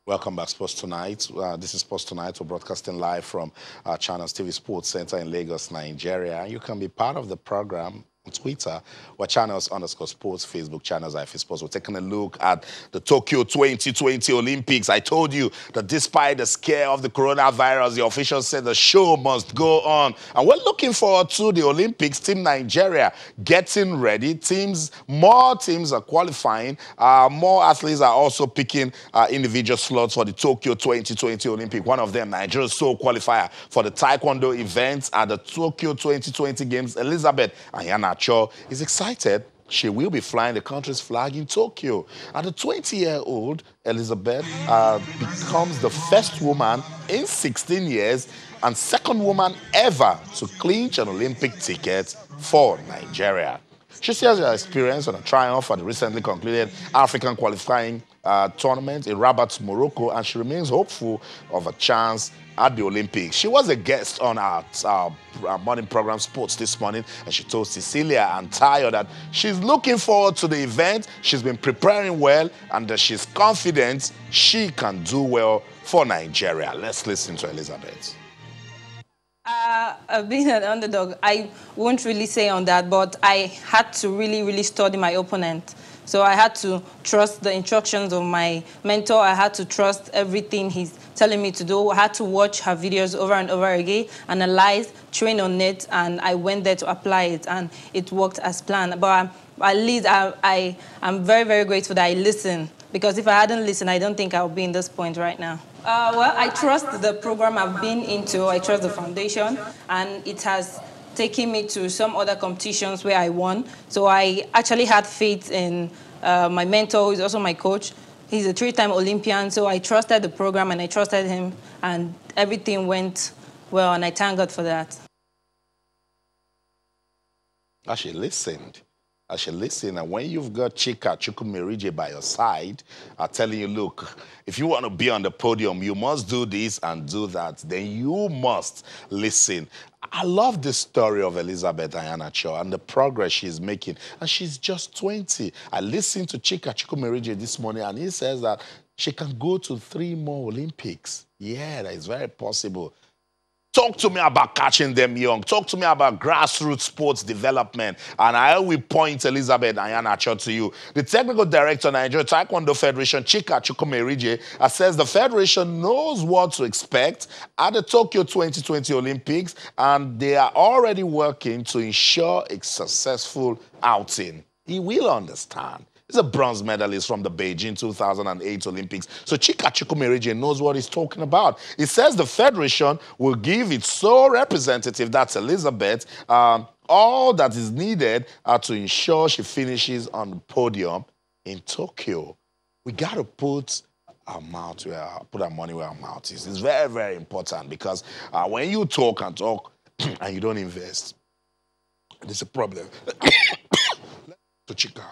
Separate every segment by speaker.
Speaker 1: Welcome back, Sports Tonight. This is Sports Tonight. We're broadcasting live from Channels TV Sports Center in Lagos, Nigeria. You can be part of the program on Twitter or channels_sports, Facebook channels IF Sports. We're taking a look at the Tokyo 2020 Olympics. I told you that despite the scare of the coronavirus, the officials said the show must go on. And we're looking forward to the Olympics. Team Nigeria getting ready. More teams are qualifying. More athletes are also picking individual slots for the Tokyo 2020 Olympic. One of them, Nigeria's sole qualifier for the Taekwondo events at the Tokyo 2020 Games, Elizabeth Anyanacho, is excited. She will be flying the country's flag in Tokyo. And the 20-year-old Elizabeth becomes the first woman in 16 years and second woman ever to clinch an Olympic ticket for Nigeria. She shares her experience on a triumph at the recently concluded African qualifying tournament in Rabat, Morocco, and she remains hopeful of a chance at the Olympics. She was a guest on our morning program Sports this morning, and she told Cecilia and Tayo that she's looking forward to the event. She's been preparing well, and that she's confident she can do well for Nigeria. Let's listen to Elizabeth.
Speaker 2: Being an underdog, I won't really say on that, but I had to really study my opponent. So I had to trust the instructions of my mentor. I had to trust everything he's telling me to do. I had to watch her videos over and over again, analyze, train on it, and I went there to apply it, and it worked as planned. But at least I'm very grateful that I listened, because if I hadn't listened, I don't think I would be in this point right now. Well, I trust the program I've been into. I trust the foundation, and it has taken me to some other competitions where I won. So I actually had faith in my mentor, who is also my coach. He's a 3-time Olympian, so I trusted the program and I trusted him, and everything went well, and I thank God for that.
Speaker 1: She listened. And when you've got Chika Chukwumerije by your side, telling you, look, if you want to be on the podium, you must do this and do that, then you must listen. I love this story of Elizabeth Anyanacho and the progress she's making. And she's just 20. I listened to Chika Chukwumerije this morning, and he says that she can go to 3 more Olympics. Yeah, that is very possible. Talk to me about catching them young. Talk to me about grassroots sports development. And I will point Elizabeth Anyanacho to you. The technical director of Nigeria Taekwondo Federation, Chika Chukwumerije, says the federation knows what to expect at the Tokyo 2020 Olympics, and they are already working to ensure a successful outing. He will understand. He's a bronze medalist from the Beijing 2008 Olympics. So Chika Chukwumerije knows what he's talking about. He says the federation will give its sole representative, that's Elizabeth, all that is needed to ensure she finishes on the podium in Tokyo. We got to put our money where our mouth is. It's very important, because when you talk and talk and you don't invest, there's a problem. To Chika.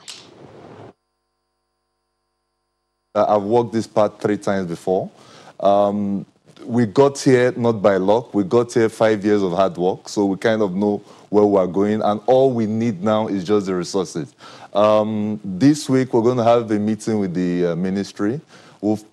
Speaker 3: I've walked this path 3 times before. We got here not by luck. We got here 5 years of hard work, so we kind of know where we're going, and all we need now is just the resources. This week, we're going to have a meeting with the ministry. We've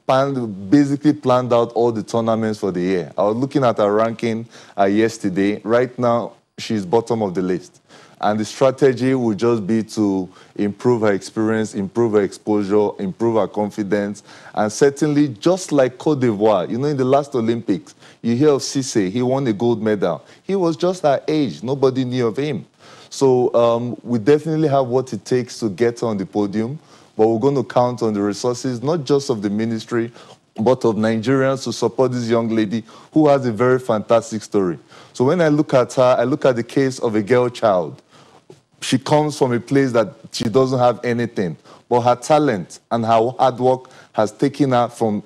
Speaker 3: basically planned out all the tournaments for the year. I was looking at her ranking yesterday. Right now, she's bottom of the list. And the strategy will just be to improve her experience, improve her exposure, improve her confidence. And certainly, just like Côte d'Ivoire, in the last Olympics, you hear of Cisse, he won a gold medal. He was just her age. Nobody knew of him. So we definitely have what it takes to get on the podium, but we're going to count on the resources, not just of the ministry, but of Nigerians to support this young lady who has a very fantastic story. So when I look at her, I look at the case of a girl child. She comes from a place that she doesn't have anything, but her talent and her hard work has taken her from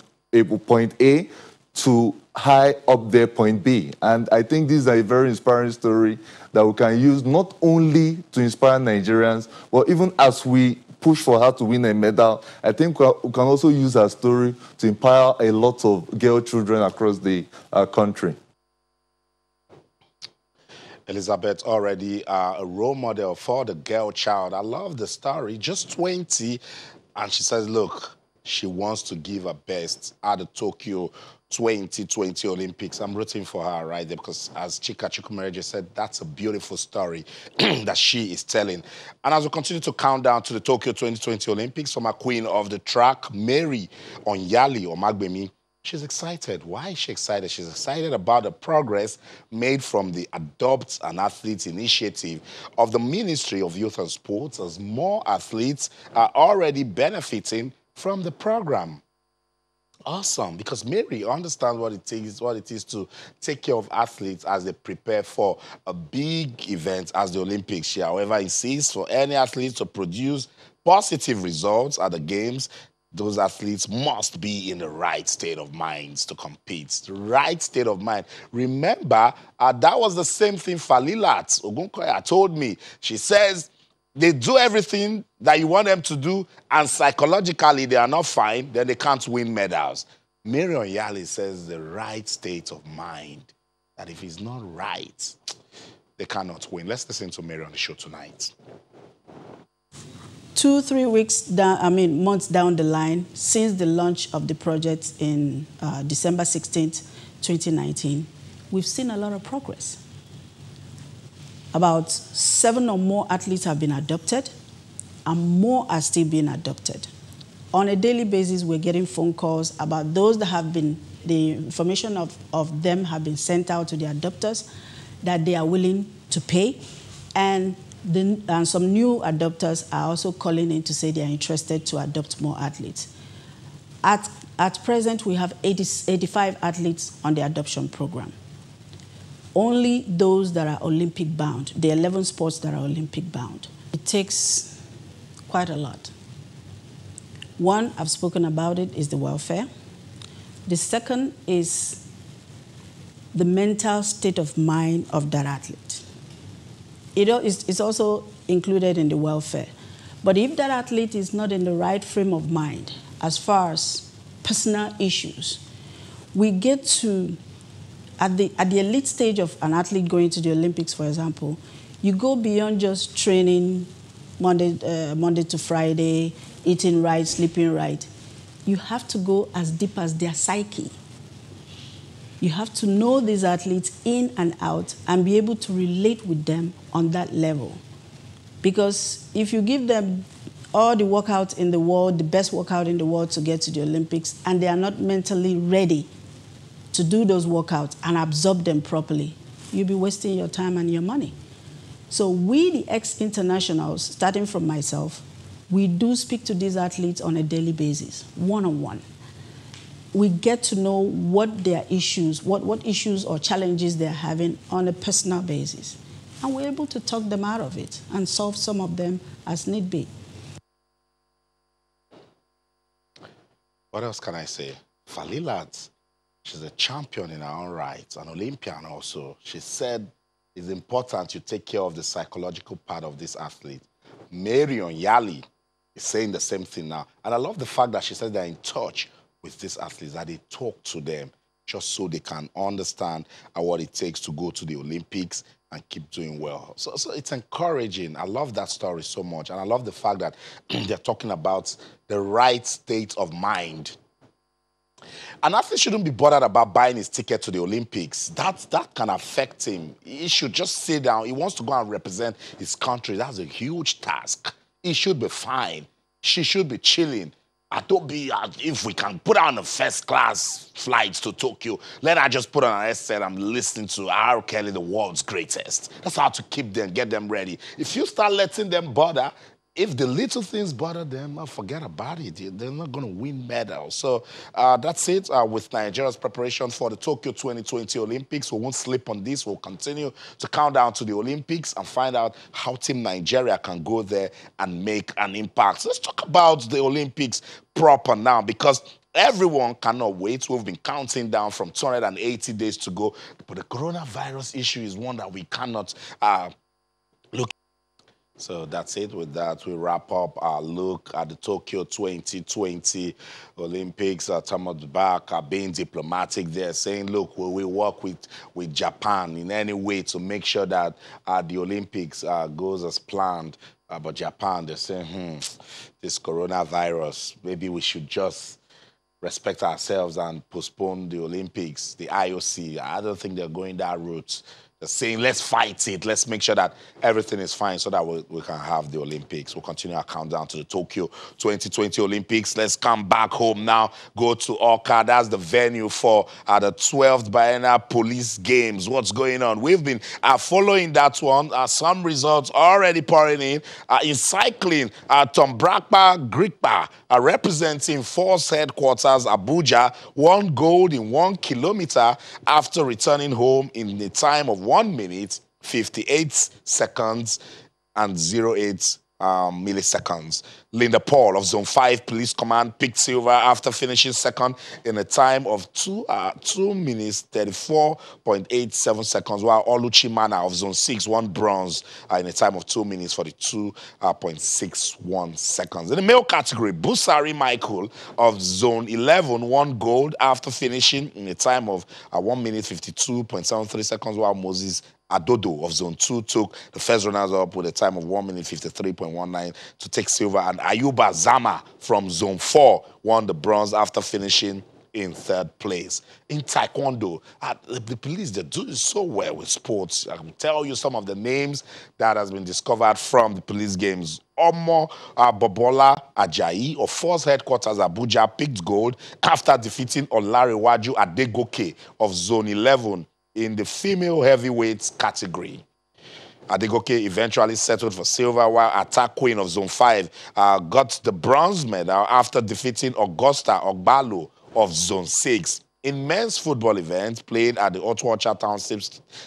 Speaker 3: point A to high up there, point B. And I think this is a very inspiring story that we can use not only to inspire Nigerians, but even as we push for her to win a medal, I think we can also use her story to empower a lot of girl children across the country.
Speaker 1: Elizabeth already a role model for the girl child. I love the story. Just 20, and she says, look, she wants to give her best at the Tokyo 2020 Olympics. I'm rooting for her right there because, as Chika Chukwumereje said, that's a beautiful story that she is telling. And as we continue to count down to the Tokyo 2020 Olympics, from our queen of the track, Mary Onyali Omagbemi, she's excited. Why is she excited? She's excited about the progress made from the Adopt an Athlete initiative of the Ministry of Youth and Sports, as more athletes are already benefiting from the program. Awesome, because Mary understands what it is to take care of athletes as they prepare for a big event as the Olympics. She, however, insists for any athlete to produce positive results at the games, those athletes must be in the right state of mind to compete. The right state of mind. Remember, that was the same thing Falilat Ogunkoya told me. She says, they do everything that you want them to do, and psychologically they are not fine, then they can't win medals. Mary Onyali says the right state of mind, that if it's not right, they cannot win. Let's listen to Mary on the show tonight.
Speaker 4: 2-3 weeks down, months down the line, since the launch of the project in December 16th, 2019, we've seen a lot of progress. About 7 or more athletes have been adopted, and more are still being adopted. On a daily basis, we're getting phone calls about those that have been, the information of them have been sent out to the adopters that they are willing to pay, and some new adopters are also calling in to say they are interested to adopt more athletes. At present, we have 85 athletes on the adoption program. Only those that are Olympic bound, the 11 sports that are Olympic bound. It takes quite a lot. One, I've spoken about it, is the welfare. The second is the mental state of mind of that athlete. It's also included in the welfare. But if that athlete is not in the right frame of mind as far as personal issues, we get to, at the elite stage of an athlete going to the Olympics, for example, you go beyond just training Monday to Friday, eating right, sleeping right. You have to go as deep as their psyche. You have to know these athletes in and out and be able to relate with them on that level. Because if you give them all the workout in the world, the best workout in the world to get to the Olympics, and they are not mentally ready to do those workouts and absorb them properly, you'll be wasting your time and your money. So we, the ex-internationals, starting from myself, we do speak to these athletes on a daily basis, one-on-one. We get to know what their issues, what issues or challenges they're having on a personal basis. And we're able to talk them out of it and solve some of them as need be.
Speaker 1: What else can I say? Falilat, she's a champion in her own right, an Olympian also. She said it's important you take care of the psychological part of this athlete. Mary Onyali is saying the same thing now. And I love the fact that she said they're in touch with these athletes, that they talk to them just so they can understand what it takes to go to the Olympics and keep doing well. So it's encouraging. I love that story so much. And I love the fact that they're talking about the right state of mind. An athlete shouldn't be bothered about buying his ticket to the Olympics. That can affect him. He should just sit down. He wants to go and represent his country. That's a huge task. He should be fine. She should be chilling. If we can put her on a first-class flight to Tokyo, let her just put on an headset and listen to R. Kelly, the world's greatest. That's how to keep them, get them ready. If you start letting them bother, if the little things bother them, forget about it. They're not going to win medals. So that's it with Nigeria's preparation for the Tokyo 2020 Olympics. We won't sleep on this. We'll continue to count down to the Olympics and find out how Team Nigeria can go there and make an impact. So let's talk about the Olympics proper now, because everyone cannot wait. We've been counting down from 280 days to go. But the coronavirus issue is one that we cannot look. So that's it. With that, we wrap up our look at the Tokyo 2020 Olympics. Thomas Bach being diplomatic there, saying, look, we work with Japan in any way to make sure that the Olympics goes as planned. But Japan, they're saying, this coronavirus, maybe we should just respect ourselves and postpone the Olympics, the IOC. I don't think they're going that route. They're saying, let's fight it. Let's make sure that everything is fine so that we can have the Olympics. We'll continue our countdown to the Tokyo 2020 Olympics. Let's come back home now. Go to Oka. That's the venue for the 12th Biennial Police Games. What's going on? We've been following that one. Some results already pouring in cycling, Tom Brakpa Grikpa, representing Force Headquarters Abuja, won gold in 1 kilometer after returning home in the time of 1 minute, 58 seconds and 08 milliseconds. Linda Paul of Zone 5 Police Command picked silver after finishing second in a time of 2 minutes, 34.87 seconds, while Oluchi Mana of Zone 6 won bronze in a time of 2 minutes, 42.61 seconds. In the male category, Busari Michael of Zone 11 won gold after finishing in a time of 1 minute, 52.73 seconds, while Moses Adodo of Zone 2 took the first runners-up with a time of 1 minute 53.19 to take silver, and Ayuba Zama from Zone 4 won the bronze after finishing in third place. In Taekwondo, the police, they do so well with sports. I can tell you some of the names that has been discovered from the police games. Omo Bobola Ajayi of Force Headquarters Abuja picked gold after defeating Olarewaju Adegoke of Zone 11 in the female heavyweights category. Adegoke eventually settled for silver, while Attack Queen of Zone 5 got the bronze medal after defeating Augusta Ogbalo of Zone 6. In men's football event played at the Otwacha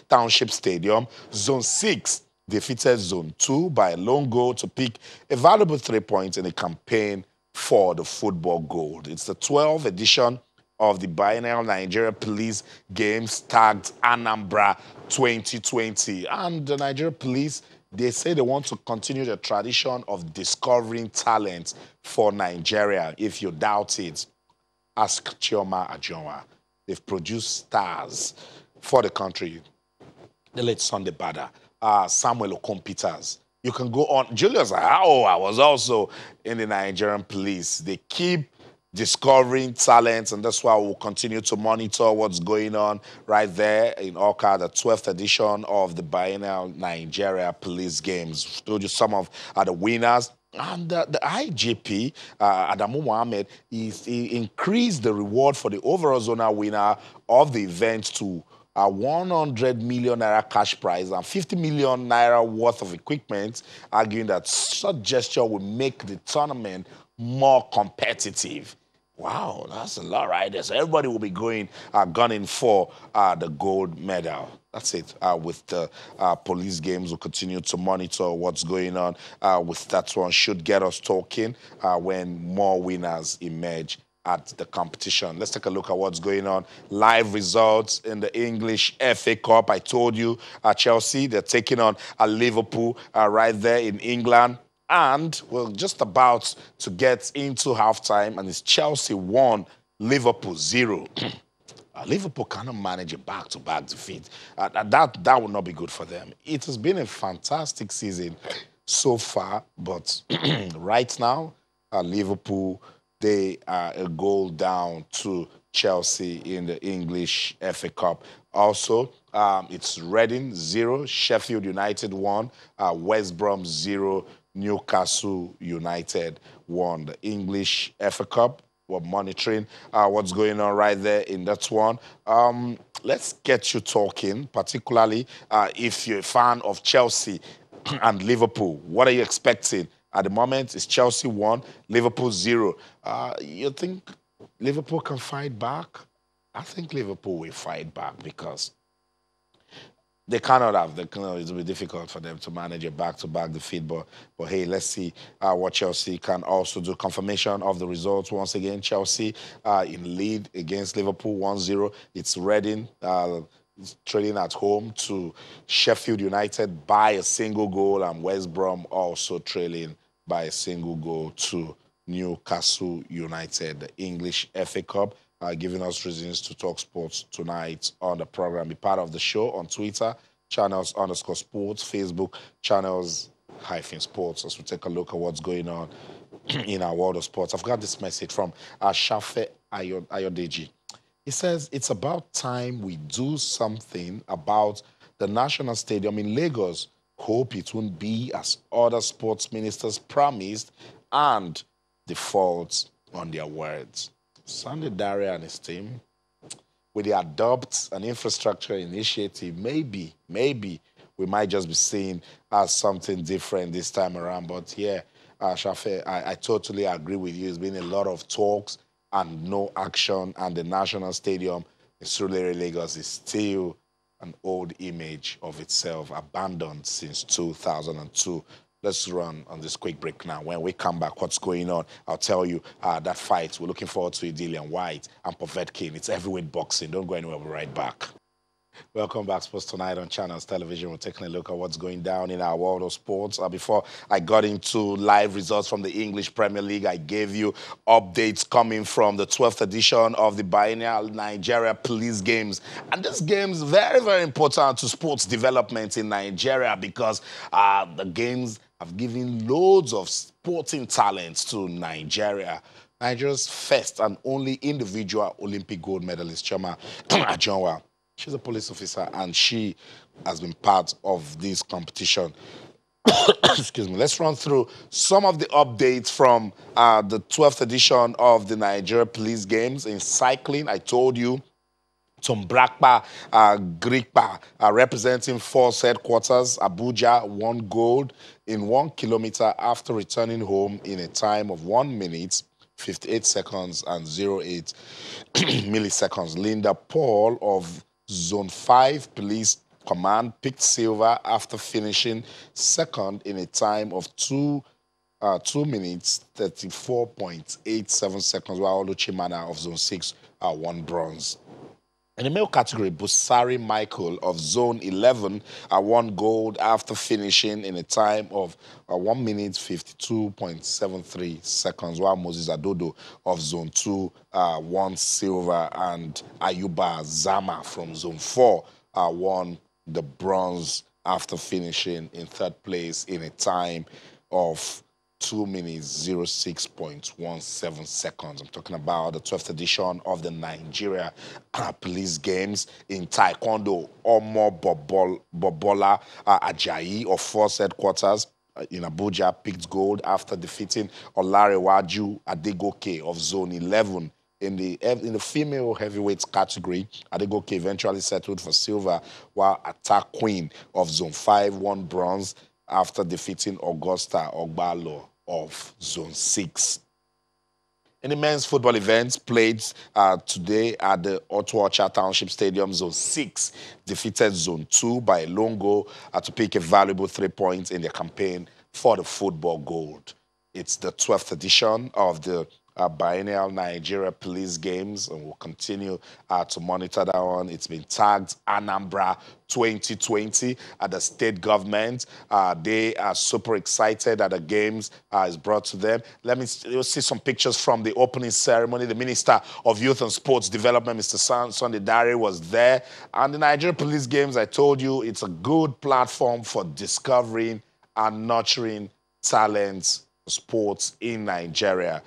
Speaker 1: Township Stadium, Zone 6 defeated Zone 2 by a lone goal to pick a valuable 3 points in a campaign for the football gold. It's the 12th edition of the Biennial Nigeria Police Games tagged Anambra 2020. And the Nigeria Police, they say they want to continue the tradition of discovering talent for Nigeria. If you doubt it, ask Chioma Ajonwa. They've produced stars for the country. The late Sunday Bada, Samuel Okompiters. You can go on. Julius, I was also in the Nigerian police. They keep discovering talents, and that's why we'll continue to monitor what's going on right there in Oka, the 12th edition of the Biennial Nigeria Police Games. Told you some of the winners. And the IGP, Adamu Mohammed, he increased the reward for the overall zonal winner of the event to 100 million naira cash prize and 50 million naira worth of equipment, arguing that such gesture will make the tournament more competitive. Wow, that's a lot right there. So everybody will be going, gunning for the gold medal. That's it. With the police games, we'll continue to monitor what's going on with that one. Should get us talking when more winners emerge at the competition. Let's take a look at what's going on. Live results in the English FA Cup. I told you, Chelsea, they're taking on Liverpool right there in England. And we're just about to get into halftime, and it's Chelsea 1, Liverpool 0. Liverpool cannot manage a back-to-back defeat. That will not be good for them. It has been a fantastic season so far, but right now, Liverpool, they are a goal down to Chelsea in the English FA Cup. Also, it's Reading 0, Sheffield United 1, West Brom 0, Newcastle United 1. The English FA Cup, we're monitoring what's going on right there in that one. Let's get you talking, particularly if you're a fan of Chelsea and Liverpool. What are you expecting? At the moment, it's Chelsea 1, Liverpool 0. You think Liverpool can fight back? I think Liverpool will fight back because they cannot have. It will be difficult for them to manage a back-to-back defeat. But hey, let's see what Chelsea can also do. Confirmation of the results once again. Chelsea in lead against Liverpool 1-0. It's Reading trading at home to Sheffield United by a single goal, and West Brom also trailing by a single goal to Newcastle United. The English FA Cup. Giving us reasons to talk sports tonight on the program. Be part of the show on Twitter, channels _sports, Facebook, channels sports as we take a look at what's going on in our world of sports. I've got this message from Shafe Ayodeji. He says, it's about time we do something about the National Stadium in Lagos. Hope it won't be as other sports ministers promised and default on their words. Sunday Daria and his team, with the Adopt an Infrastructure initiative, maybe we might just be seeing something different this time around. But yeah, Shafe, I totally agree with you. There's been a lot of talks and no action, and the National Stadium in Surulere, Lagos is still an old image of itself, abandoned since 2002. Let's run on this quick break now. When we come back, what's going on? I'll tell you that fight. We're looking forward to Dillian White and Povetkin. It's heavyweight boxing. Don't go anywhere. We'll be right back. Welcome back, Sports Tonight on Channels Television. We're taking a look at what's going down in our world of sports. Before I got into live results from the English Premier League, I gave you updates coming from the 12th edition of the Biennial Nigeria Police Games. And this game is very, very important to sports development in Nigeria because the games have given loads of sporting talents to Nigeria. Nigeria's first and only individual Olympic gold medalist, Choma Ajonwa. She's a police officer, and she has been part of this competition. Excuse me. Let's run through some of the updates from the 12th edition of the Nigeria Police Games. In cycling, I told you, Tombrakpa Grikpa, representing Force Headquarters, Abuja, won gold in 1 kilometer after returning home in a time of 1 minute, 58 seconds and 08 milliseconds. Linda Paul of Zone 5 Police Command picked silver after finishing second in a time of 2 minutes, 34.87 seconds, while Oluchimana of Zone 6 won bronze. In the male category, Busari Michael of Zone 11 won gold after finishing in a time of 1 minute, 52.73 seconds, while Moses Adodo of Zone 2 won silver, and Ayuba Zama from Zone 4 won the bronze after finishing in third place in a time of 2 minutes, 06.17 seconds. I'm talking about the 12th edition of the Nigeria Police Games. In Taekwondo, Omo Bobola Ajayi of Force Headquarters in Abuja picked gold after defeating Olarewaju Adegoke of Zone 11. In the female heavyweight category, Adegoke eventually settled for silver, while Attack Queen of Zone 5 won bronze after defeating Augusta Ogbalo of Zone 6. In the men's football events played today at the Otuocha Township Stadium, Zone 6 defeated Zone 2 by a lone goal to pick a valuable 3 points in their campaign for the football gold. It's the 12th edition of the Biennial Nigeria Police Games, and we'll continue to monitor that one. It's been tagged Anambra 2020 at the state government. They are super excited that the games is brought to them. You'll see some pictures from the opening ceremony. The Minister of Youth and Sports Development, Mr. Sunday Daria, was there. And the Nigeria Police Games, I told you, it's a good platform for discovering and nurturing talents, sports in Nigeria.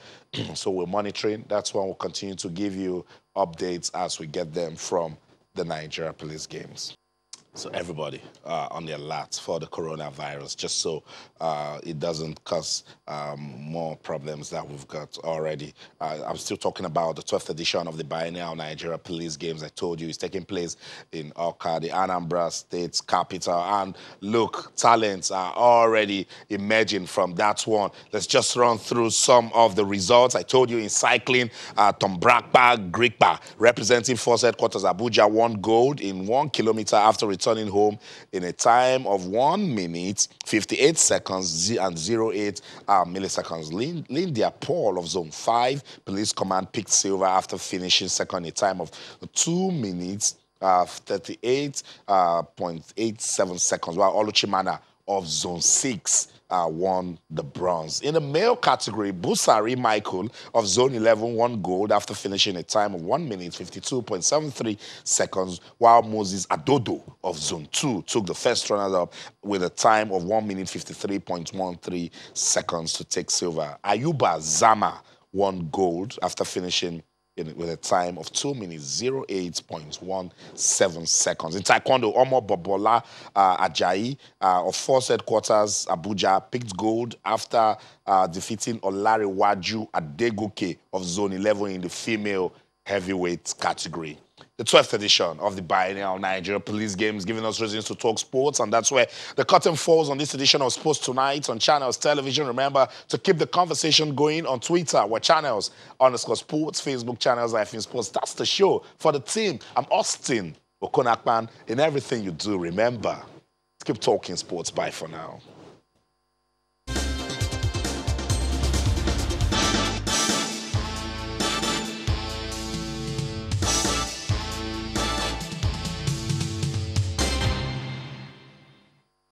Speaker 1: So we're monitoring. That's why we'll continue to give you updates as we get them from the Nigeria Police Games. So everybody on the alert for the coronavirus, just so it doesn't cause more problems that we've got already. I'm still talking about the 12th edition of the Biennial Nigeria Police Games. I told you it's taking place in Awka, the Anambra State's capital. And look, talents are already emerging from that one. Let's just run through some of the results. I told you in cycling, Tombrakpa Grikpa, representing Force Headquarters Abuja, won gold in 1 kilometer after returning home in a time of 1 minute, 58 seconds and 08 milliseconds. Lindia Paul of Zone 5 Police Command picked silver after finishing second in a time of 2 minutes, 38.87 seconds, while Oluchimana of Zone 6 won the bronze. In the male category, Busari Michael of Zone 11 won gold after finishing a time of 1 minute 52.73 seconds, while Moses Adodo of Zone 2 took the first runner-up with a time of 1 minute 53.13 seconds to take silver. Ayuba Zama won gold after finishing with a time of 2 minutes 08.17 seconds. In Taekwondo, Omo Bobola Ajayi of Force Headquarters Abuja picked gold after defeating Olarewaju Adegoke of Zone 11 in the female heavyweight category. The 12th edition of the biennial Nigeria Police Games, giving us reasons to talk sports, and that's where the curtain falls on this edition of Sports Tonight on Channels Television. Remember to keep the conversation going on Twitter, where Channels_Sports, Facebook Channels Sports. That's the show for the team. I'm Austin Okonakpan. In everything you do, remember, keep talking sports. Bye for now.